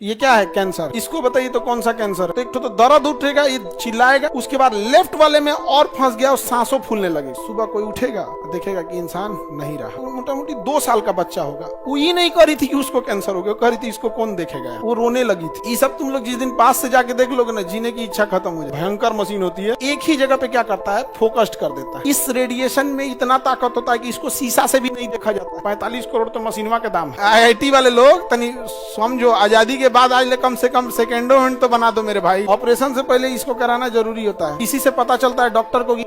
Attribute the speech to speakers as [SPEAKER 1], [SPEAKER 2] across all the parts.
[SPEAKER 1] ये क्या है? कैंसर। इसको बताइए तो कौन सा कैंसर? तो एक तो दर्द उठेगा, ये चिल्लाएगा, उसके बाद लेफ्ट वाले में और फंस गया और सांसों फूलने लगे। सुबह कोई उठेगा देखेगा कि इंसान नहीं रहा। वो मोटा मोटी 2 साल का बच्चा होगा, वो ये नहीं कह रही थी कि उसको कैंसर हो गया, कह रही थी इसको कौन देखेगा। वो रोने लगी थी। ये सब तुम लोग जिस दिन पास से जाके देख लोगे ना, जीने की इच्छा खत्म हो जाए। भयंकर मशीन होती है, एक ही जगह पे क्या करता है, फोकस्ड कर देता है। इस रेडिएशन में इतना ताकत होता है कि इसको शीशा से भी नहीं देखा जाता। 45 करोड़ तो मशीनवा के दाम है। IIT वाले लोग तनी समझो, आजादी के बाद आज ले कम से कम सेकेंडो हैंड तो बना दो मेरे भाई। ऑपरेशन से पहले इसको कराना जरूरी होता है। इसी से पता चलता है डॉक्टर को कि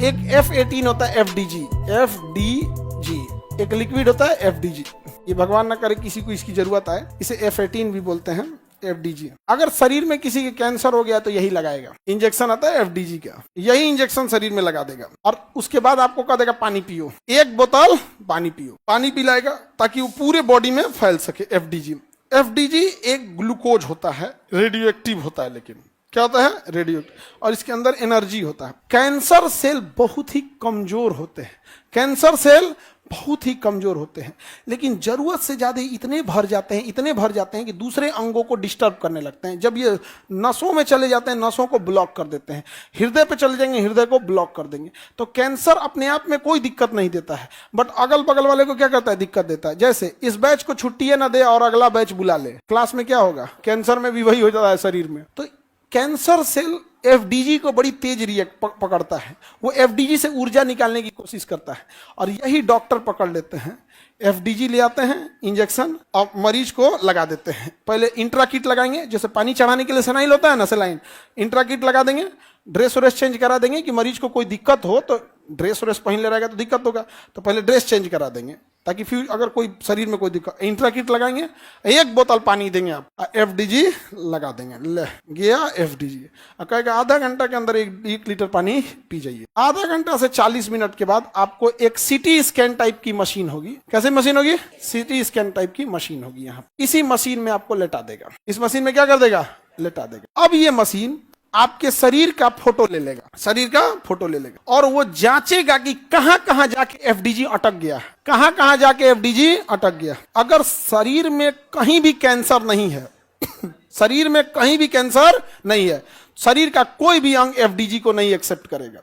[SPEAKER 1] एक F18 होता है FDG, एक लिक्विड होता है FDG। ये भगवान ना करे किसी को इसकी जरूरत आए, इसे F18 भी बोलते हैं, FDG। अगर शरीर में किसी के कैंसर हो गया तो यही लगाएगा। इंजेक्शन आता है FDG का, यही इंजेक्शन शरीर में लगा देगा और उसके बाद आपको कह देगा पानी पियो, 1 बोतल पानी पियो। पानी पिलाएगा ताकि वो पूरे बॉडी में फैल सके। FDG एक ग्लूकोज होता है, रेडियो एक्टिव होता है, लेकिन क्या होता है, रेडियो, और इसके अंदर एनर्जी होता है। कैंसर सेल बहुत ही कमजोर होते हैं, कैंसर सेल बहुत ही कमजोर होते हैं, लेकिन जरूरत से ज्यादा इतने भर जाते हैं कि दूसरे अंगों को डिस्टर्ब करने लगते हैं। जब ये नसों में चले जाते हैं, नसों को ब्लॉक कर देते हैं। हृदय पे चले जाएंगे, हृदय को ब्लॉक कर देंगे। तो कैंसर अपने आप में कोई दिक्कत नहीं देता है, बट अगल बगल वाले को क्या करता है, दिक्कत देता है। जैसे इस बैच को छुट्टी ना दे और अगला बैच बुला ले, क्लास में क्या होगा, कैंसर में भी वही हो जाता है शरीर में। तो कैंसर सेल FDG को बड़ी तेज रिएक्ट पकड़ता है, वो FDG से ऊर्जा निकालने की कोशिश करता है और यही डॉक्टर पकड़ लेते हैं। FDG ले आते हैं इंजेक्शन और मरीज को लगा देते हैं। पहले इंट्राकिट लगाएंगे, जैसे पानी चढ़ाने के लिए सेनाइल होता है ना, सेलाइन, इंट्राकिट लगा देंगे, ड्रेस व्रेस चेंज करा देंगे कि मरीज को कोई दिक्कत हो तो, ड्रेस व्रेस पहन ले रहेगा तो दिक्कत होगा, तो पहले ड्रेस चेंज करा देंगे ताकि फिर अगर कोई शरीर में कोई दिक्कत, इंट्राकिट लगाएंगे, 1 बोतल पानी देंगे आप, FDG लगा देंगे, ले गया FDG, कहेगा आधा घंटा के अंदर 1 लीटर पानी पी जाइए। आधा घंटा से 40 मिनट के बाद आपको एक CT स्कैन टाइप की मशीन होगी। कैसे मशीन होगी? CT स्कैन टाइप की मशीन होगी। यहाँ इसी मशीन में आपको लेटा देगा। इस मशीन में क्या कर देगा, लेटा देगा। अब ये मशीन आपके शरीर का फोटो ले लेगा, और वो जांचेगा कि कहां कहां जाके FDG अटक गया, FDG अटक गया। अगर शरीर में कहीं भी कैंसर नहीं है शरीर में कहीं भी कैंसर नहीं है, शरीर का कोई भी अंग FDG को नहीं एक्सेप्ट करेगा,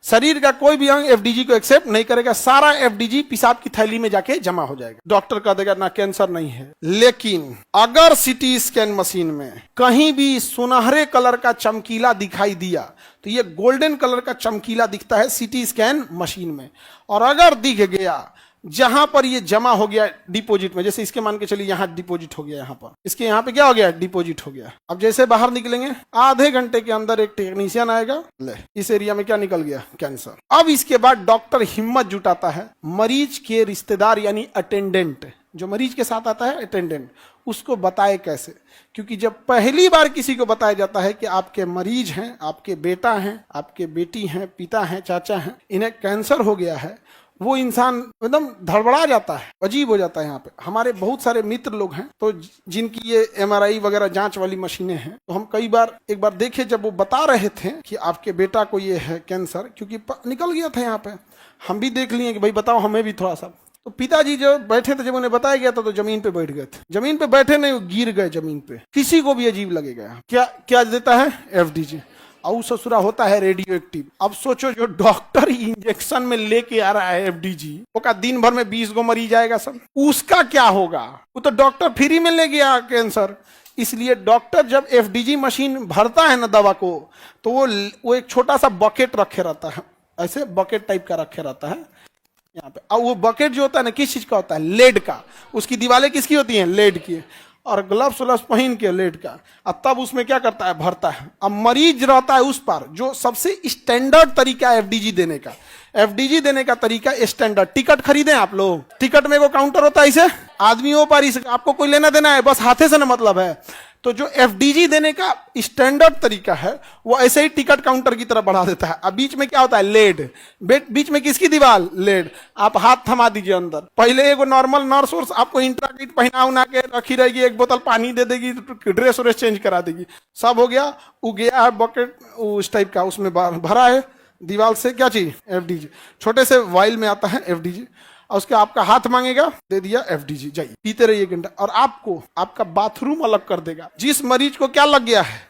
[SPEAKER 1] शरीर का कोई भी अंग FDG को एक्सेप्ट नहीं करेगा, सारा FDG पेशाब की थैली में जाके जमा हो जाएगा। डॉक्टर कह देगा ना कैंसर नहीं है। लेकिन अगर CT स्कैन मशीन में कहीं भी सुनहरे कलर का चमकीला दिखाई दिया, तो ये गोल्डन कलर का चमकीला दिखता है CT स्कैन मशीन में, और अगर दिख गया जहां पर ये जमा हो गया डिपॉजिट में, जैसे इसके मान के चलिए यहां डिपॉजिट हो गया, यहां पर इसके यहां पे क्या हो गया, डिपॉजिट हो गया। अब जैसे बाहर निकलेंगे, आधे घंटे के अंदर एक टेक्नीशियन आएगा, ले इस एरिया में क्या निकल गया, कैंसर। अब इसके बाद डॉक्टर हिम्मत जुटाता है, मरीज के रिश्तेदार यानी अटेंडेंट, जो मरीज के साथ आता है अटेंडेंट, उसको बताए कैसे। क्योंकि जब पहली बार किसी को बताया जाता है कि आपके मरीज हैं, आपके बेटा हैं, आपके बेटी हैं, पिता हैं, चाचा हैं, इन्हें कैंसर हो गया है, वो इंसान एकदम धड़बड़ा जाता है, अजीब हो जाता है। यहाँ पे हमारे बहुत सारे मित्र लोग हैं तो जिनकी ये MRI वगैरह जांच वाली मशीनें हैं, तो हम कई बार एक बार देखे जब वो बता रहे थे कि आपके बेटा को ये है कैंसर, क्योंकि निकल गया था यहाँ पे, हम भी देख लिए कि भाई बताओ हमें भी थोड़ा सा। तो पिताजी जो बैठे थे, जब उन्हें बताया गया था तो जमीन पे बैठ गए थे, जमीन पे बैठे नहीं, वो गिर गए जमीन पे। किसी को भी अजीब लगेगा। क्या क्या देता है, FDG, और ससुरा होता है रेडियो एक्टिव। अब सोचो जो डॉक्टर इंजेक्शन में लेके आ रहा है FDG, वो का दिन भर में 20 गो मरीज आएगा सब, उसका क्या होगा? वो तो डॉक्टर फ्री में ले गया कैंसर। इसलिए डॉक्टर जब FDG मशीन भरता है ना दवा को, तो वो एक छोटा सा बकेट रखे रहता है, ऐसे बकेट टाइप का रखे रहता है यहाँ पे। और वो बकेट जो होता है ना, किस चीज का होता है, लेड का। उसकी दीवारें किसकी होती हैं, लेड की, और ग्लव्स व्लव्स पहन के लेड का। अब तब उसमें क्या करता है, भरता है। अब मरीज रहता है उस पर, जो सबसे स्टैंडर्ड तरीका है FDG देने का। FDG देने का तरीका स्टैंडर्ड, टिकट खरीदे आप लोग, टिकट में वो काउंटर होता है, इसे आदमियों पर, इसे आपको कोई लेना देना है, बस हाथे से ना मतलब है। तो जो FDG देने का स्टैंडर्ड तरीका है, वो ऐसे ही टिकट काउंटर की तरफ बढ़ा देता है। अब बीच में क्या होता है, लेड, बीच में किसकी दीवार, लेड। आप हाथ थमा दीजिए अंदर, पहले एक नॉर्मल नर्स और आपको इंट्राकिट पहना उना के रखी रहेगी, 1 बोतल पानी दे देगी, ड्रेस व्रेस चेंज करा देगी, सब हो गया। वो गया है बकेट उस टाइप का, उसमें भरा है दीवार से क्या चीज, FDG, छोटे से वाइल में आता है FDG। और उसके आपका हाथ मांगेगा, दे दिया FDG, जाइए पीते रहिए घंटा। और आपको आपका बाथरूम अलग कर देगा। जिस मरीज को क्या लग गया है,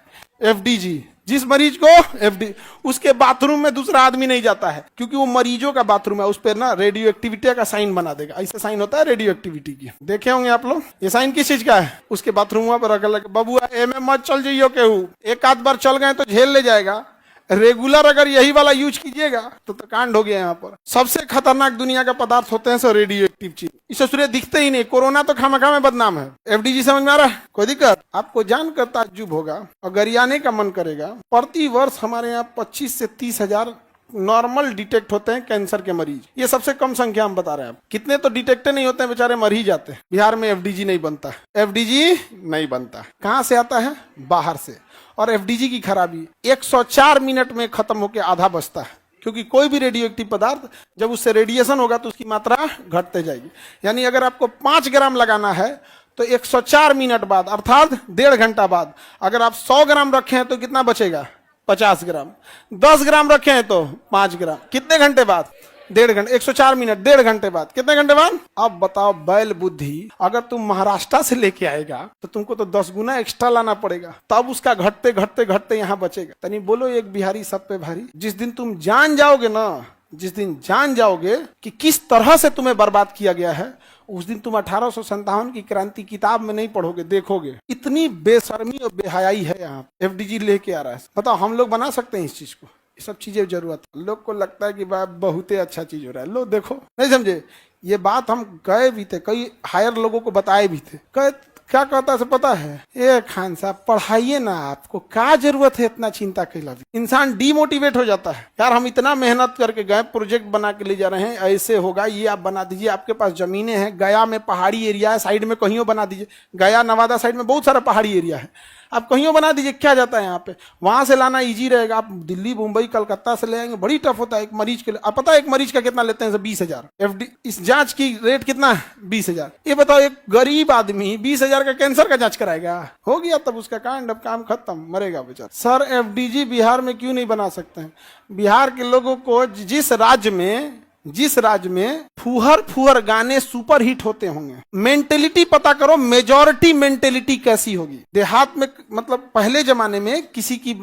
[SPEAKER 1] FDG, जिस मरीज को FD, उसके बाथरूम में दूसरा आदमी नहीं जाता है, क्योंकि वो मरीजों का बाथरूम है। उस पर ना रेडियो एक्टिविटी का साइन बना देगा। ऐसे साइन होता है रेडियो एक्टिविटी की, देखे होंगे आप लोग। ये साइन किस चीज का है, उसके बाथरूम पर रख लगे, बबुआ एम मत चल जाइयो केहू, एक आध बार चल गए तो झेल ले जाएगा। रेगुलर अगर यही वाला यूज कीजिएगा तो कांड हो गया। यहाँ पर सबसे खतरनाक दुनिया का पदार्थ होते हैं सर रेडियो एक्टिव चीज। इसे सूर्य दिखते ही नहीं। कोरोना तो खामखा में बदनाम है। FDG समझ में आ रहा है, कोई दिक्कत? आपको जानकर ताज्जुब होगा और गरियाने का मन करेगा। प्रति वर्ष हमारे यहाँ 25 से 30 हजार नॉर्मल डिटेक्ट होते हैं कैंसर के मरीज। ये सबसे कम संख्या हम बता रहे हैं। कितने तो डिटेक्ट नहीं होते हैं, बेचारे मर ही जाते हैं। बिहार में FDG नहीं बनता, FDG नहीं बनता। कहाँ से आता है, बाहर से। और FDG की खराबी 104 मिनट में खत्म होकर आधा बचता है, क्योंकि कोई भी रेडियो एक्टिव पदार्थ जब उससे रेडिएशन होगा तो उसकी मात्रा घटते जाएगी। यानी अगर आपको 5 ग्राम लगाना है तो 104 मिनट बाद अर्थात 1.5 घंटा बाद अगर आप 100 ग्राम रखे हैं तो कितना बचेगा, 50 ग्राम। 10 ग्राम रखे हैं तो 5 ग्राम। कितने घंटे बाद, 1.5 घंटे। 104 मिनट 1.5 घंटे बाद, कितने घंटे बाद? अब बताओ बैल बुद्धि, अगर तुम महाराष्ट्र से लेके आएगा तो तुमको तो 10 गुना एक्स्ट्रा लाना पड़ेगा, तब उसका घटते घटते घटते यहाँ बचेगा। तनी बोलो एक बिहारी सब पे भारी। जिस दिन तुम जान जाओगे ना, जिस दिन जान जाओगे कि किस तरह से तुम्हें बर्बाद किया गया है, उस दिन तुम 1857 की क्रांति किताब में नहीं पढ़ोगे, देखोगे। इतनी बेशर्मी और बेहयाई है यहाँ। FDG लेके आ रहा है। बताओ हम लोग बना सकते हैं इस चीज को? ये सब चीजें जरूरत है। लोग को लगता है कि बहुत ही अच्छा चीज हो रहा है। लो देखो, नहीं समझे? ये बात हम गए भी थे, कई हायर लोगों को बताए भी थे। क्या कहता है पता है, ए खान साहब पढ़ाइए ना, आपको क्या जरूरत है इतना चिंता कैला। इंसान डीमोटिवेट हो जाता है। यार हम इतना मेहनत करके गए, प्रोजेक्ट बना के ले जा रहे हैं, ऐसे होगा, ये आप बना दीजिए। आपके पास जमीनें हैं, गया में पहाड़ी एरिया है, साइड में कहीं बना दीजिए। गया नवादा साइड में बहुत सारा पहाड़ी एरिया है, आप कहीं बना दीजिए। क्या जाता है यहाँ पे, वहां से लाना इजी रहेगा। आप दिल्ली मुंबई कलकत्ता से ले आएंगे, बड़ी टफ होता है एक मरीज के लिए। आप पता है एक मरीज का कितना लेते हैं? 20,000। FD इस जांच की रेट कितना है? 20,000। ये बताओ एक गरीब आदमी 20,000 का कैंसर का जांच कराएगा? हो गया तब उसका कांड, अब काम खत्म, मरेगा बेचारा। सर FDG बिहार में क्यों नहीं बना सकते हैं? बिहार के लोगों को जिस राज्य में फुहर गाने सुपर हिट होते होंगे, मेंटेलिटी पता करो, मेजॉरिटी मेंटेलिटी कैसी होगी। देहात में मतलब पहले जमाने में किसी की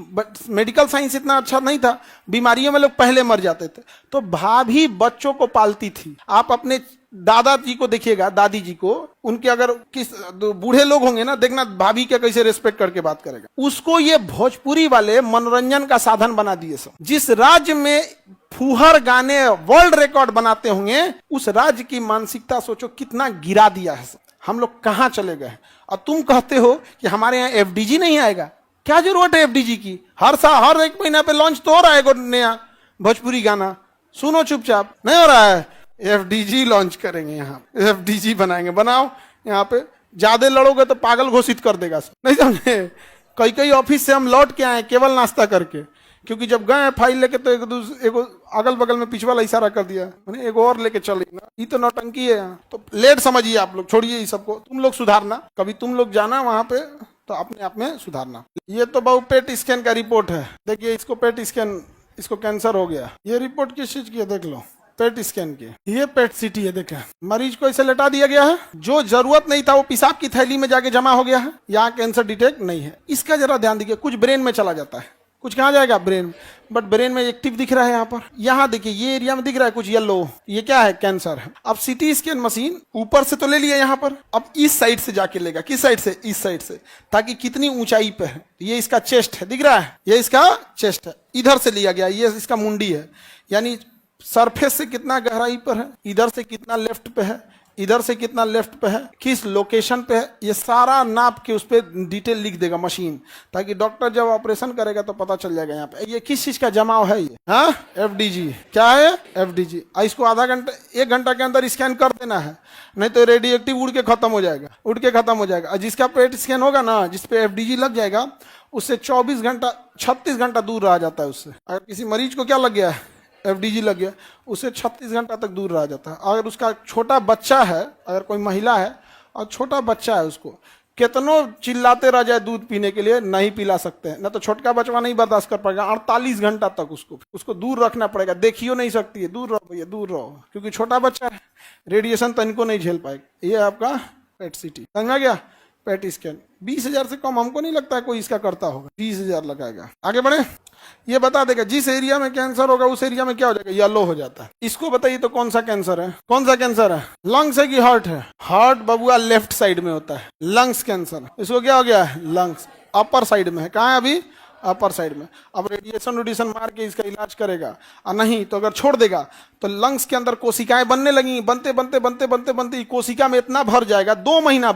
[SPEAKER 1] मेडिकल साइंस इतना अच्छा नहीं था, बीमारियों में लोग पहले मर जाते थे, तो भाभी बच्चों को पालती थी। आप अपने दादाजी को देखिएगा, दादी जी को, उनके अगर किस बूढ़े लोग होंगे ना, देखना भाभी के कैसे रिस्पेक्ट करके बात करेगा। उसको ये भोजपुरी वाले मनोरंजन का साधन बना दिए सब। जिस राज्य में फुहर गाने वर्ल्ड रिकॉर्ड बनाते होंगे, उस राज्य की मानसिकता सोचो कितना गिरा दिया है। हम लोग कहां चले गए? और तुम कहते हो कि हमारे यहाँ FDG नहीं आएगा। क्या जरूरत है FDG की? हर साल हर 1 महीना पे लॉन्च तो हो रहा है नया भोजपुरी गाना, सुनो चुपचाप। नहीं हो रहा है? FDG लॉन्च करेंगे, यहाँ FDG बनाएंगे। बनाओ, यहाँ पे ज्यादा लड़ोगे तो पागल घोषित कर देगा। नहीं समझे? कई ऑफिस से हम लौट के आए केवल नाश्ता करके, क्योंकि जब गए फाइल लेके तो एक अगल बगल में पिछवाला इशारा कर दिया, मैंने एक और लेके चले ना, ये तो नौटंकी है यहाँ। तो लेट समझिए आप लोग, छोड़िए ये सबको, तुम लोग सुधारना। कभी तुम लोग जाना वहां पे तो अपने आप में सुधारना। ये तो बहु पेट स्कैन का रिपोर्ट है, देखिए इसको पेट स्कैन, इसको कैंसर हो गया। ये रिपोर्ट किस चीज की है देख लो, पेट स्कैन की। ये पेट सीटी है, देखा मरीज को ऐसे लेटा दिया गया है, जो जरूरत नहीं था वो पेशाब की थैली में जाके जमा हो गया है। यहाँ कैंसर डिटेक्ट नहीं है। इसका जरा ध्यान दीजिए, कुछ ब्रेन में चला जाता है, कुछ कहाँ जाएगा, ब्रेन। बट ब्रेन में एक्टिव दिख रहा है यहाँ पर। यहाँ देखिए ये एरिया में दिख रहा है कुछ येलो, ये क्या है, कैंसर है। अब सिटी स्कैन मशीन ऊपर से तो ले लिया यहाँ पर, अब इस साइड से जाके लेगा। किस साइड से? इस साइड से, ताकि कितनी ऊंचाई पे है। ये इसका चेस्ट है, दिख रहा है, ये इसका चेस्ट है। इधर से लिया गया, ये इसका मुंडी है, यानी सरफेस से कितना गहराई पर है, इधर से कितना लेफ्ट पे है, इधर से कितना लेफ्ट पे है, किस लोकेशन पे है, ये सारा नाप के उस पर डिटेल लिख देगा मशीन, ताकि डॉक्टर जब ऑपरेशन करेगा तो पता चल जाएगा यहाँ पे ये किस चीज का जमाव है। ये हाँ FDG, क्या है FDG। इसको आधा घंटा 1 घंटा के अंदर स्कैन कर देना है, नहीं तो रेडियो एक्टिव उड़ के खत्म हो जाएगा, और जिसका पेट स्कैन होगा ना, जिसपे FDG लग जाएगा, उससे 24 घंटा 36 घंटा दूर रहा जाता है उससे। अगर किसी मरीज को क्या लग गया है, FDG लग गया, उससे 36 घंटा तक दूर रह जाता है। अगर उसका छोटा बच्चा है, अगर कोई महिला है और छोटा बच्चा है, उसको कितनों चिल्लाते रह जाए दूध पीने के लिए, नहीं पिला सकते हैं, ना तो छोटका बचवा नहीं बर्दाश्त कर पाएगा। 48 घंटा तक उसको दूर रखना पड़ेगा, देखियो नहीं सकती है, दूर रहो भैया दूर रहो, क्योंकि छोटा बच्चा है। रेडिएशन तो इनको नहीं झेल पाएगा। ये आपका पेट सीटी, समझ में आ गया। पेट स्कैन 20,000 से कम हमको नहीं लगता है कोई इसका करता होगा, 20,000 लगाएगा। आगे बढ़े, ये बता देगा जिस एरिया में कैंसर होगा उस एरिया में क्या हो जाएगा, येलो हो जाता है। इसको बताइए तो कौन सा कैंसर है, कौन सा कैंसर है, लंग्स है कि हार्ट है? हार्ट बबुआ लेफ्ट साइड में होता है, लंग्स कैंसर। इसको क्या हो गया है, लंग्स अपर साइड में है। कहाँ है अभी, अपर साइड में। अब रेडिएशन मार के इसका इलाज करेगा, और नहीं तो अगर छोड़ देगा तो लंग्स के अंदर कोशिकाएं बनने लगेंगी, बनते बनते बनते बनते बनते कोशिका में इतना भर जाएगा, 2 महीना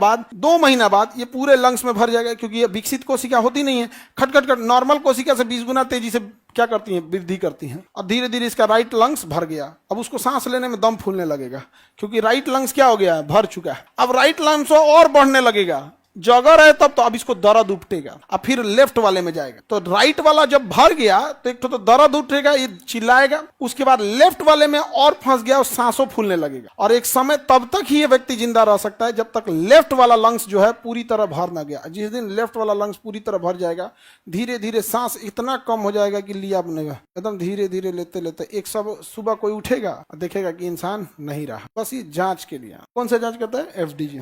[SPEAKER 1] बाद ये पूरे लंग्स में भर जाएगा, क्योंकि ये विकसित कोशिका होती नहीं है, खटखट खट नॉर्मल कोशिका से 20 गुना तेजी से क्या करती हैं, वृद्धि करती हैं। और धीरे धीरे इसका राइट लंग्स भर गया। अब उसको सांस लेने में दम फूलने लगेगा, क्योंकि राइट लंग्स क्या हो गया है, भर चुका है। अब राइट लंग्स और बढ़ने लगेगा, जगह है तब तो अब इसको दर्द उठेगा, अब फिर लेफ्ट वाले में जाएगा। तो राइट वाला जब भर गया तो एक तो दर्द उठेगा, ये चिल्लाएगा, उसके बाद लेफ्ट वाले में और फंस गया और सांसों फूलने लगेगा। और एक समय तब तक ही ये व्यक्ति जिंदा रह सकता है जब तक लेफ्ट वाला लंग्स जो है पूरी तरह भर ना गया। जिस दिन लेफ्ट वाला लंग्स पूरी तरह भर जाएगा, धीरे धीरे सांस इतना कम हो जाएगा कि लिया बनेगा, एकदम धीरे धीरे लेते लेते एक सब सुबह कोई उठेगा देखेगा कि इंसान नहीं रहा। बस ये जांच के लिए, कौन सा जांच करता है, एफडीजी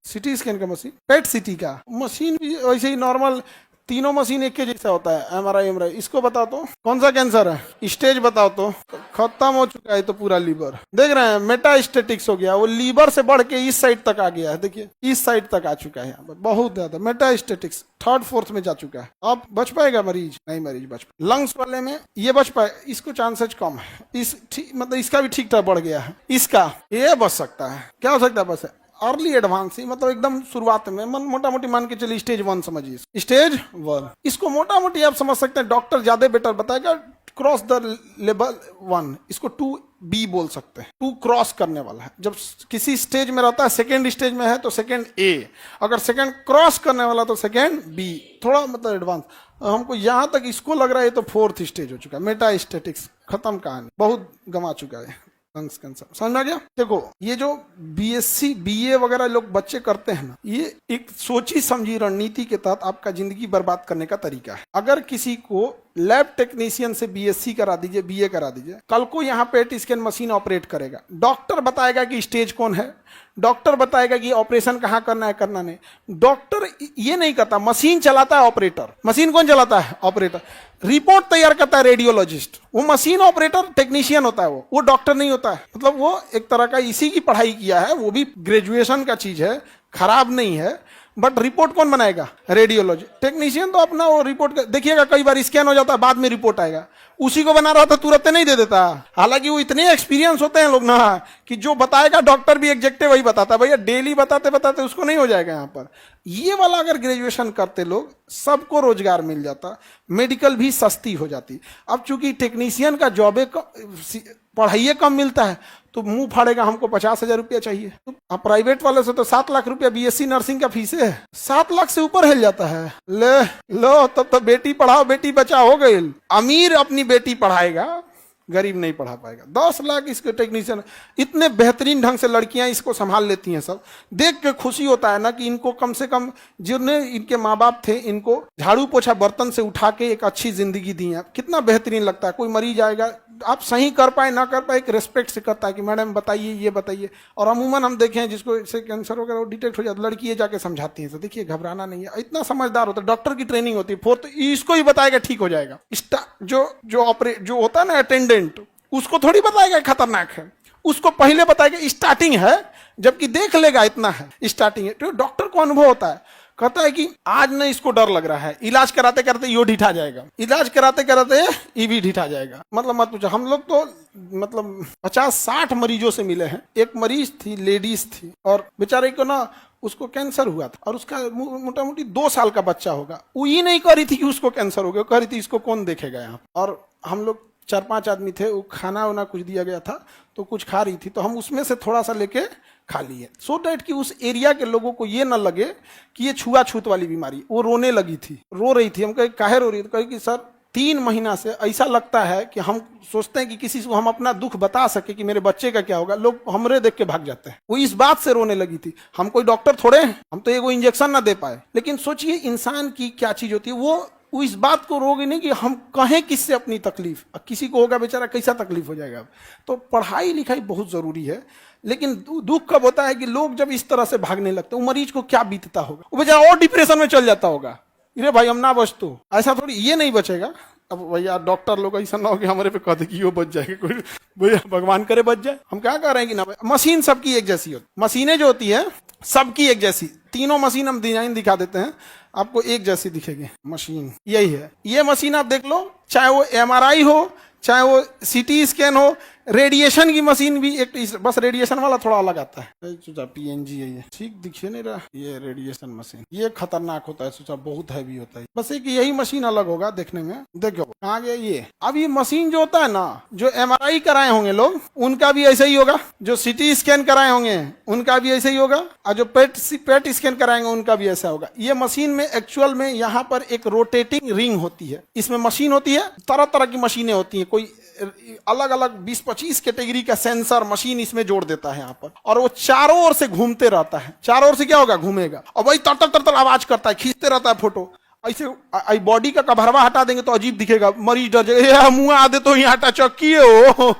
[SPEAKER 1] सिटी स्कैन का मशीन, पेट सिटी का मशीन भी वैसे ही नॉर्मल, तीनों मशीन एक के जैसा होता है, एमआरआई। इसको बताओ तो कौन सा कैंसर है, स्टेज बताओ तो। खत्म हो चुका है तो पूरा लीवर, देख रहे हैं मेटास्टेटिक्स हो गया, वो लीवर से बढ़ के इस साइड तक आ गया है, देखिए इस साइड तक आ चुका है, यहाँ पर बहुत ज्यादा मेटास्टेटिक्स 3rd 4th में जा चुका है। अब बच पाएगा मरीज, नहीं मरीज बच पाए। लंग्स वाले में ये बच पाए, इसको चांसेस कम है, मतलब इसका भी ठीक ठाक बढ़ गया है, इसका ये बच सकता है। क्या हो सकता है, बस अर्ली एडवांस ही, मतलब एकदम शुरुआत में, मोटा मोटी मान के चलिए स्टेज 1 समझिए, स्टेज 1। इसको मोटा मोटी आप समझ सकते हैं, डॉक्टर ज्यादा बेटर बताएगा, क्रॉस द लेवल 1, इसको 2B बोल सकते हैं, 2 क्रॉस करने वाला है। जब किसी स्टेज में रहता है, सेकेंड स्टेज में है तो सेकेंड A, अगर सेकेंड क्रॉस करने वाला तो सेकेंड B, थोड़ा मतलब एडवांस। हमको यहां तक इसको लग रहा है तो 4th स्टेज हो चुका है, मेटास्टेटिक्स, खत्म कहानी, बहुत गंवा चुका है लंग्स कैंसर। समझ में आ गया। देखो ये जो BSc BA वगैरह लोग बच्चे करते हैं ना, ये एक सोची समझी रणनीति के तहत आपका जिंदगी बर्बाद करने का तरीका है। अगर किसी को लैब टेक्नीशियन से BSc करा दीजिए, BA करा दीजिए, कल को यहाँ पेट स्कैन मशीन ऑपरेट करेगा, डॉक्टर बताएगा कि स्टेज कौन है, डॉक्टर बताएगा कि ऑपरेशन कहाँ करना है, करना नहीं, डॉक्टर ये नहीं करता, मशीन चलाता है ऑपरेटर। मशीन कौन चलाता है, ऑपरेटर। रिपोर्ट तैयार करता है रेडियोलॉजिस्ट, वो मशीन ऑपरेटर टेक्नीशियन होता है, वो डॉक्टर नहीं होता है। मतलब वो एक तरह का इसी की पढ़ाई किया है, वो भी ग्रेजुएशन का चीज है, खराब नहीं है, बट रिपोर्ट कौन बनाएगा, रेडियोलॉजी टेक्नीशियन। तो अपना वो रिपोर्ट देखिएगा, कई बार स्कैन हो जाता है, बाद में रिपोर्ट आएगा, उसी को बना रहा था तुरंत नहीं दे देता। हालांकि वो इतने एक्सपीरियंस होते हैं लोग ना कि जो बताएगा डॉक्टर भी एग्जेक्टिव वही बताता, भैया डेली बताते बताते उसको नहीं हो जाएगा। यहाँ पर ये वाला अगर ग्रेजुएशन करते लोग, सबको रोजगार मिल जाता, मेडिकल भी सस्ती हो जाती। अब चूंकि टेक्नीशियन का जॉबे पढ़ाइए कम मिलता है तो मुंह फाड़ेगा, हमको 50,000 रुपया चाहिए। तो प्राइवेट वाले से तो 7 लाख रुपया BSc नर्सिंग का फीस है, 7 लाख से ऊपर हिल जाता है। ले लो, तब तो बेटी पढ़ाओ बेटी बचाओ हो गई। अमीर अपनी बेटी पढ़ाएगा, गरीब नहीं पढ़ा पाएगा। 10 लाख इसके टेक्नीशियन, इतने बेहतरीन ढंग से लड़कियां इसको संभाल लेती हैं। सब देख के खुशी होता है ना कि इनको कम से कम, जिन्हें इनके माँ बाप थे, इनको झाड़ू पोछा बर्तन से उठा के एक अच्छी जिंदगी दी है। कितना बेहतरीन लगता है। कोई मरीज आएगा, आप सही कर पाए ना कर पाए, एक रिस्पेक्ट से करता है कि मैडम बताइए, ये बताइए। और अमूमन हम देखें हैं जिसको इससे कैंसर वगैरह डिटेक्ट हो जाता है, लड़की जाके समझाती है, तो देखिए घबराना नहीं है, इतना समझदार होता है। डॉक्टर की ट्रेनिंग होती है, 4th इसको ही बताएगा ठीक हो जाएगा। जो होता है ना अटेंडेंट, उसको थोड़ी बताएगा खतरनाक है, उसको पहले बताएगा स्टार्टिंग है, जबकि देख लेगा इतना है स्टार्टिंग है। तो डॉक्टर को अनुभव होता है, कहता है कि आज न इसको डर लग रहा है, इलाज कराते कराते यो ढिठा जाएगा, इलाज कराते कराते ये भी ढिठा जाएगा। मतलब मत पूछो, हम लोग तो मतलब 50-60 मरीजों से मिले हैं। एक मरीज थी, लेडीज थी, और बेचारे को ना उसको कैंसर हुआ था, और उसका मोटा मोटी 2 साल का बच्चा होगा। वो ये नहीं कह रही थी कि उसको कैंसर हो गया, कह रही थी इसको कौन देखेगा यहाँ। और हम लोग 4-5 आदमी थे, वो खाना वाना कुछ दिया गया था तो कुछ खा रही थी, तो हम उसमें से थोड़ा सा लेके खा लिए, सो डैट कि उस एरिया के लोगों को ये ना लगे कि ये छुआछूत वाली बीमारी। वो रोने लगी थी, रो रही थी। हम कहे काहे रो रही थी? कहे कि सर 3 महीना से ऐसा लगता है कि हम सोचते हैं कि किसी को हम अपना दुख बता सके कि मेरे बच्चे का क्या होगा, लोग हमरे देख के भाग जाते हैं। वो इस बात से रोने लगी थी। हम कोई डॉक्टर थोड़े हैं, हम तो एगो इंजेक्शन ना दे पाए। लेकिन सोचिए इंसान की क्या चीज होती है, वो वो इस बात को रोगे नहीं कि हम कहें किससे अपनी तकलीफ, किसी को होगा बेचारा कैसा तकलीफ हो जाएगा। तो पढ़ाई लिखाई बहुत जरूरी है, लेकिन दुख कब होता है कि लोग जब इस तरह से भागने लगते हैं, वो मरीज को क्या बीतता होगा, वो बेचारा और डिप्रेशन में चल जाता होगा, अरे भाई हम ना बच तो ऐसा थोड़ी, ये नहीं बचेगा। अब भैया डॉक्टर लोग ऐसा ना हो कि हमारे पे कह दे कि वो बच जाएगा, कोई भैया भगवान करे बच जाए। हम क्या कह रहे हैं कि ना, मशीन सबकी एक जैसी होती, मशीनें जो होती है सबकी एक जैसी, तीनों मशीन हम डिजाइन दिखा देते हैं आपको, एक जैसी दिखेगी मशीन, यही है। ये मशीन आप देख लो, चाहे वो MRI हो, चाहे वो CT स्कैन हो, रेडिएशन की मशीन भी एक, बस रेडिएशन वाला थोड़ा अलग आता है। PNG है ये, ठीक दिखे नहीं रहा, ये रेडिएशन मशीन, ये खतरनाक होता है, सोचा बहुत हैवी होता है, बस एक यही मशीन अलग होगा देखने में। देखो कहाँ गया ये, अब ये मशीन जो होता है ना, जो MRI कराए होंगे लोग उनका भी ऐसा ही होगा, जो CT स्कैन कराए होंगे उनका भी ऐसा ही होगा, और जो पेट स्कैन कराएंगे उनका भी ऐसा होगा। ये मशीन में एक्चुअल में यहाँ पर एक रोटेटिंग रिंग होती है, इसमें मशीन होती है, तरह तरह की मशीनें होती है, कोई अलग अलग 20-25 कैटेगरी का सेंसर मशीन इसमें जोड़ देता है यहाँ पर, और वो चारों ओर से घूमते रहता है, चारों ओर से क्या होगा, घूमेगा, और वही तर तर आवाज करता है, खींचते रहता है फोटो। ऐसे बॉडी का कभरवा हटा देंगे तो अजीब दिखेगा, मरीज डर जाएगा, मुंह आदे तो यहाँ हटा चक्की हो,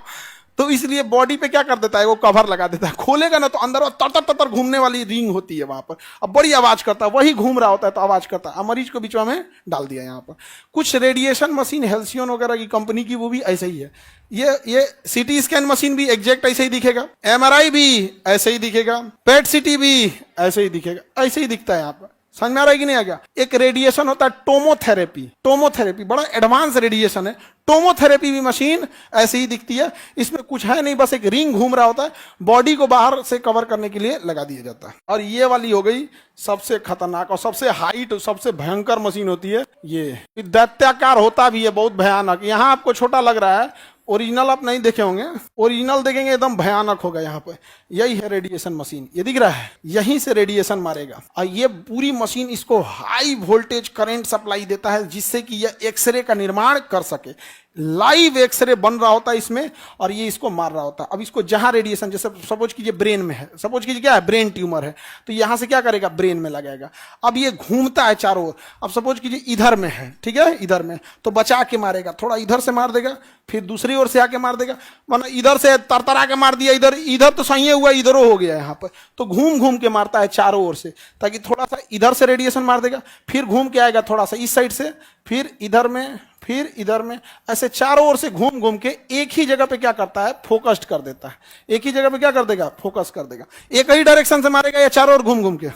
[SPEAKER 1] तो इसलिए बॉडी पे क्या कर देता है, वो कवर लगा देता है, खोलेगा ना तो अंदर तर तर घूमने वाली रिंग होती है वहां पर, अब बड़ी आवाज करता है, वही घूम रहा होता है तो आवाज करता है। मरीज को बीच में डाल दिया यहाँ पर। कुछ रेडिएशन मशीन हेल्सियन वगैरह की कंपनी की, वो भी ऐसे ही है। ये CT स्कैन मशीन भी एग्जैक्ट ऐसे ही दिखेगा, MRI भी ऐसे ही दिखेगा, पेट CT भी ऐसे ही दिखेगा, ऐसे ही दिखता है यहाँ पर। समझ में आ रहा है कि नहीं आ गया? एक रेडिएशन होता है टोमोथेरेपी बड़ा एडवांस रेडिएशन है। टोमोथेरेपी भी मशीन ऐसे ही दिखती है, इसमें कुछ है नहीं, बस एक रिंग घूम रहा होता है, बॉडी को बाहर से कवर करने के लिए लगा दिया जाता है। और ये वाली हो गई सबसे खतरनाक और सबसे हाइट, सबसे भयंकर मशीन होती है ये, दैत्याकार होता भी है, बहुत भयानक। यहाँ आपको छोटा लग रहा है, ओरिजिनल आप नहीं देखे होंगे, ओरिजिनल देखेंगे एकदम भयानक होगा। यहाँ पे यही है रेडिएशन मशीन, ये दिख रहा है, यहीं से रेडिएशन मारेगा। और ये पूरी मशीन इसको हाई वोल्टेज करंट सप्लाई देता है, जिससे कि यह एक्सरे का निर्माण कर सके। लाइव एक्सरे बन रहा होता है इसमें, और ये इसको मार रहा होता है। अब इसको जहां रेडिएशन, जैसे सपोज कीजिए ब्रेन में है, सपोज कीजिए क्या है, ब्रेन ट्यूमर है, तो यहां से क्या करेगा, ब्रेन में लगाएगा। अब ये घूमता है चारों ओर, अब सपोज कीजिए इधर में है, ठीक है, इधर में, तो बचा के मारेगा, थोड़ा इधर से मार देगा, फिर दूसरी ओर से आके मार देगा, वरना इधर से तरतरा के मार दिया, इधर तो सही हुआ, इधरों हो गया यहाँ पर, तो घूम घूम के मारता है चारों ओर से, ताकि थोड़ा सा इधर से रेडिएशन मार देगा, फिर घूम के आएगा थोड़ा सा इस साइड से, फिर इधर में, फिर इधर में, ऐसे चारों ओर से घूम घूम के एक ही जगह पे क्या करता है, फोकस्ड कर देता है। एक ही जगह पे क्या कर देगा, फोकस कर देगा। एक ही डायरेक्शन से मारेगा या चारों ओर घूम घूम के?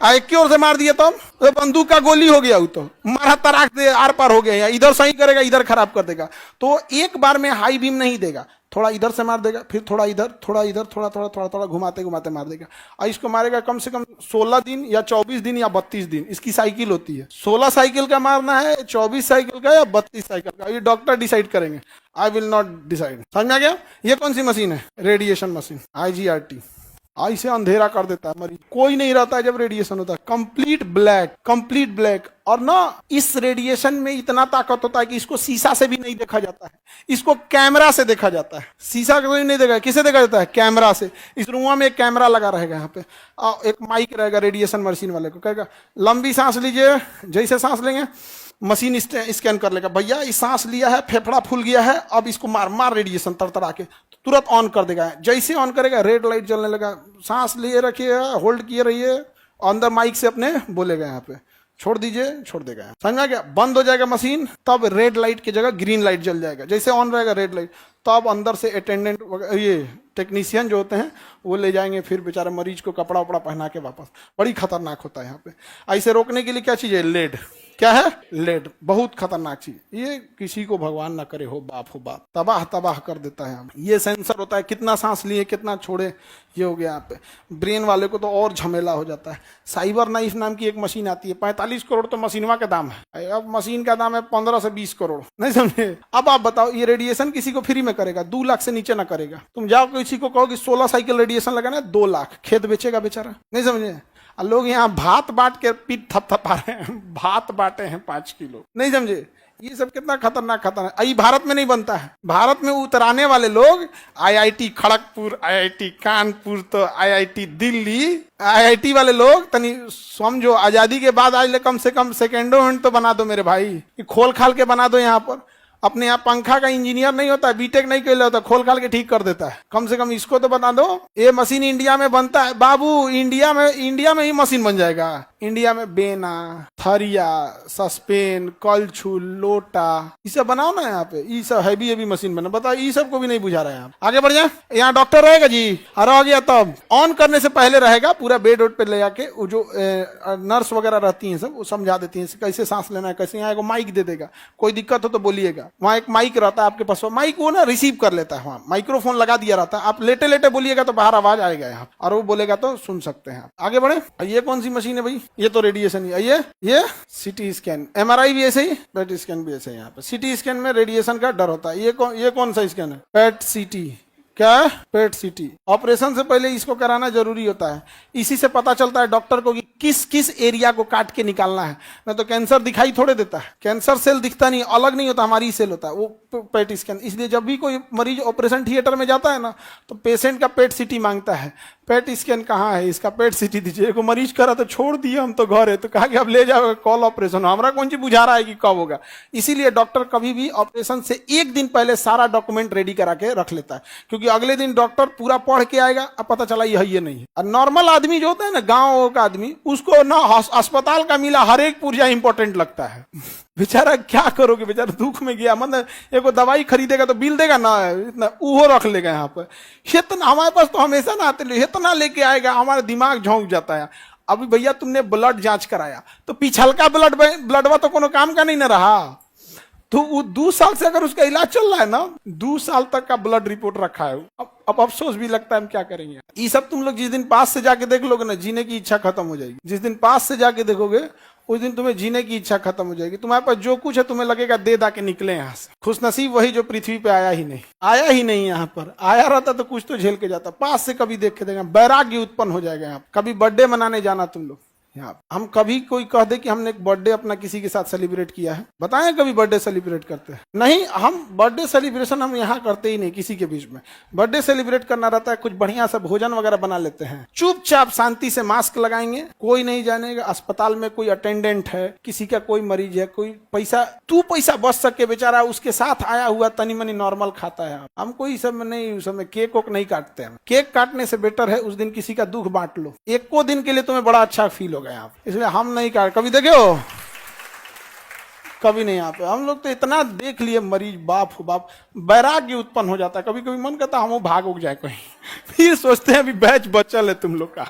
[SPEAKER 1] एक की ओर से मार दिया तो बंदूक का गोली हो गया, वो तो मारा तराक दे आर पार हो गया, या इधर सही करेगा इधर खराब कर देगा। तो एक बार में हाई बीम नहीं देगा, थोड़ा इधर से मार देगा, फिर थोड़ा इधर, थोड़ा इधर, थोड़ा थोड़ा थोड़ा थोड़ा घुमाते घुमाते मार देगा। और इसको मारेगा कम से कम 16 दिन या 24 दिन या 32 दिन, इसकी साइकिल होती है। 16 साइकिल का मारना है, 24 साइकिल का या 32 साइकिल का, ये डॉक्टर डिसाइड करेंगे, आई विल नॉट डिसाइड। समझ में आ गया? ये कौन सी मशीन है? Radiation machine, IGRT। ऐसे अंधेरा कर देता है, मरीज कोई नहीं रहता है जब रेडिएशन होता है, कंप्लीट ब्लैक। और ना इस रेडिएशन में इतना ताकत होता है कि इसको शीशा से भी नहीं देखा जाता है, इसको कैमरा से देखा जाता है। शीशा को नहीं देखा, किसे देखा जाता है? कैमरा से। इस रूम में एक कैमरा लगा रहेगा, यहाँ पे एक माइक रहेगा रेडिएशन मशीन वाले को, कहेगा लंबी सांस लीजिए, जैसे सांस लेंगे मशीन स्कैन कर लेगा, भैया इस सांस लिया है, फेफड़ा फूल गया है, अब इसको मार रेडिएशन तरतरा के, तुरंत ऑन कर देगा। जैसे ऑन करेगा रेड लाइट जलने लगा, सांस लिए रखिए, होल्ड किए रहिए, अंदर माइक से अपने बोलेगा, यहाँ पे छोड़ दीजिए, छोड़ देगा। समझ में आ गया? बंद हो जाएगा मशीन, तब रेड लाइट की जगह ग्रीन लाइट जल जाएगा। जैसे ऑन रहेगा रेड लाइट, तब अंदर से अटेंडेंट, ये टेक्नीशियन जो होते हैं वो ले जाएंगे, फिर बेचारे मरीज को कपड़ा उपड़ा पहना के वापस। बड़ी खतरनाक होता है यहाँ पे। ऐसे रोकने के लिए क्या चीज है? लेड। क्या है? लेड। बहुत खतरनाक चीज, ये किसी को भगवान ना करे हो बाप, तबाह कर देता है। ये सेंसर होता है, कितना सांस लिए कितना छोड़े, ये हो गया यहाँ पे। ब्रेन वाले को तो और झमेला हो जाता है। साइबर नाइफ नाम की एक मशीन आती है, 45 करोड़ तो मशीनवा का दाम है, अब मशीन का दाम है 15 से 20 करोड़, नहीं समझे? अब आप बताओ, ये रेडिएशन किसी को फ्री में करेगा? 2 लाख से नीचे ना करेगा। तुम जाओ किसी को कहो कि 16 साइकिल रेडिएशन लगाना, 2 लाख, खेत बेचेगा बेचारा, नहीं समझे? लोग यहाँ भात बांट के पीठ थपथपा रहे हैं, भात बांटे हैं 5 किलो, नहीं समझे? ये सब कितना खतरनाक खतरनाक। ये भारत में नहीं बनता है। भारत में उतराने वाले लोग IIT खड़गपुर, IIT कानपुर, तो IIT दिल्ली, IIT वाले लोग तनी समझो, आजादी के बाद आज ले कम से कम सेकेंडो हैंड तो बना दो मेरे भाई, खोल खाल के बना दो। यहाँ पर अपने यहाँ पंखा का इंजीनियर नहीं होता, बीटेक नहीं कर होता, खोल खाल के ठीक कर देता है। कम से कम इसको तो बता दो। ये मशीन इंडिया में बनता है बाबू, इंडिया में ही मशीन बन जाएगा। इंडिया में बेना, थरिया, सस्पेन, कलछुल, लोटा, ये सब बनाओ ना यहाँ पे। ये सब हैवी मशीन बना, बताओ ये सब को भी नहीं बुझा रहे हैं। आगे बढ़ जाए। यहाँ डॉक्टर रहेगा जी, अरे हो गया। तब ऑन करने से पहले रहेगा पूरा बेड वोड पे ले जाके, वो जो नर्स वगैरह रहती हैं सब, वो समझा देती हैं कैसे सांस लेना है, कैसे। यहाँ को माइक दे देगा, कोई दिक्कत हो तो बोलिएगा। वहाँ एक माइक रहता है आपके पास, माइक वो ना रिसीव कर लेता है, वहाँ माइक्रोफोन लगा दिया रहता है। आप लेटे लेटे बोलिएगा तो बाहर आवाज आएगा यहाँ, और वो बोलेगा तो सुन सकते हैं। आगे बढ़े। ये कौन सी मशीन है भाई? ये तो रेडिएशन ही है। ये सीटी स्कैन, MRI भी ऐसे ही, पेट स्कैन भी ऐसे ही। यहाँ पे सीटी स्कैन में रेडिएशन का डर होता है। ये कौन सा स्कैन है? पेट सीटी। क्या है? पेट सीटी। ऑपरेशन से पहले इसको कराना जरूरी होता है। इसी से पता चलता है डॉक्टर को कि किस किस एरिया को काट के निकालना है। नहीं तो कैंसर दिखाई थोड़े देता है, कैंसर सेल दिखता नहीं, अलग नहीं होता, हमारी सेल होता है वो पेट स्कैन। इसलिए जब भी कोई मरीज ऑपरेशन थिएटर में जाता है ना, तो पेशेंट का पेट सीटी मांगता है। पेट स्कैन कहाँ है? इसका पेट सीटी दीजिए। को मरीज करा तो छोड़ दिए हम तो घर है, तो कहा कि अब ले जाओ, कॉल ऑपरेशन। हमारा कौन चीज बुझा रहा है कि कब होगा। इसीलिए डॉक्टर कभी भी ऑपरेशन से एक दिन पहले सारा डॉक्यूमेंट रेडी करा के रख लेता है, क्योंकि अगले दिन डॉक्टर पूरा पढ़ के आएगा, अब पता चला ये नहीं है। और नॉर्मल आदमी जो होता है ना, गांव का आदमी, उसको ना अस्पताल का मिला हर एक पुर्जा इंपॉर्टेंट लगता है। बेचारा क्या करोगे, बेचारा दुख में गया, मतलब एक दवाई खरीदेगा तो बिल देगा ना, इतना उहो रख लेगा यहाँ पर। इतना हमारे पास तो हमेशा ना आते, इतना लेके आएगा, हमारा दिमाग झोंक जाता है। अभी भैया तुमने ब्लड जांच कराया, तो पिछलका ब्लडवा तो कोनो काम का नहीं ना रहा। तो वो 2 साल से अगर उसका इलाज चल रहा है ना, 2 साल तक का ब्लड रिपोर्ट रखा है। अब अफसोस भी लगता है हम क्या करेंगे। ये सब तुम लोग जिस दिन पास से जाके देख लोगे ना, जीने की इच्छा खत्म हो जाएगी। जिस दिन पास से जाके देखोगे उस दिन तुम्हें जीने की इच्छा खत्म हो जाएगी। तुम्हारे पास जो कुछ है तुम्हें लगेगा दे दा के निकले यहाँ से। खुशनसीब वही जो पृथ्वी पे आया ही नहीं यहाँ पर। आया रहता तो कुछ तो झेल के जाता। पास से कभी देख के देगा, वैराग्य उत्पन्न हो जाएगा। यहाँ कभी बर्थडे मनाने जाना तुम लोग, यहाँ हम कभी कोई कह दे कि हमने एक बर्थडे अपना किसी के साथ सेलिब्रेट किया है, बताएं कभी बर्थडे सेलिब्रेट करते हैं? नहीं, हम बर्थडे सेलिब्रेशन हम यहाँ करते ही नहीं किसी के बीच में। बर्थडे सेलिब्रेट करना रहता है, कुछ बढ़िया सा भोजन वगैरह बना लेते हैं, चुपचाप शांति से मास्क लगाएंगे, कोई नहीं जानेगा। अस्पताल में कोई अटेंडेंट है, किसी का कोई मरीज है, कोई पैसा बच सके बेचारा, उसके साथ आया हुआ तनी मनी नॉर्मल खाता है। हम कोई सब में नहीं, उस समय केक वोक नहीं काटते हैं। केक काटने से बेटर है उस दिन किसी का दुख बांट लो, एक को दिन के लिए तुम्हें बड़ा अच्छा फील होगा यहाँ पे। इसलिए हम नहीं काट, कभी देखे हो? कभी नहीं। यहाँ पे हम लोग तो इतना देख लिए मरीज, बाप हो बाप, वैराग्य उत्पन्न हो जाता है। कभी कभी मन करता है हम भाग उग जाए कहीं, फिर सोचते हैं अभी बैच बचल है तुम लोग का।